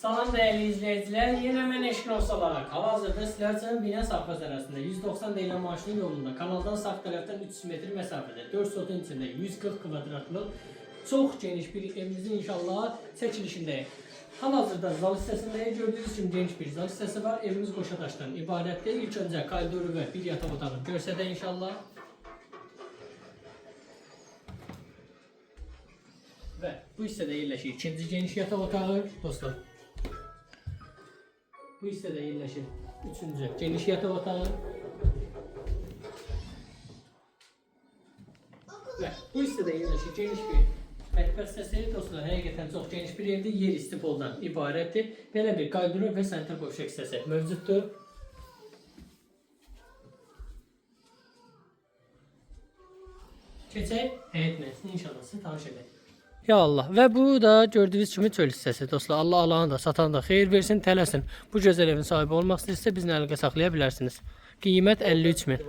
Salam değerli izleyiciler, yine mən Eşkin Olsa olarak hal-hazırda sizler üçün Binəs Afraz arasında 190 deyilən maşının yolunda kanaldan sağ tərəfdən 300 metr məsafədə 4 sotun içində 140 kvadratlıq çox geniş bir evimizin inşallah çəkilişindəyik. Hal-hazırda zal hissəsindəyik. Gördüyünüz kimi geniş bir zal hissəsi var. Evimiz qoşadaşdan ibarətdir. İlk öncə koridoru və bir yataq otağı görsədə inşallah. Və bu hissədə yerləşir ikinci geniş yataq otağı dostlar. Bu hissədə yerləşir üçüncü geniş yataq otağı. Və bu hissədə yerləşir geniş bir mətbəx hissəsi dostlar. Həqiqətən çox geniş bir evdir. Yer istifaddan ibarətdir. Belə bir koridoru və sentral qovşaq hissəsi mövcuddur. Keçək həyət mənzilini inşallah sizə tanış edək. Ya Allah. Və bu da gördüyünüz kimi çöl hissəsi dostlar. Allah alanı da satan da xeyir versin, tələsin. Bu gözəl evin sahibi olmaq istəyirsə bizlə əlaqə saxlaya bilərsiniz. Qiymət 53 min.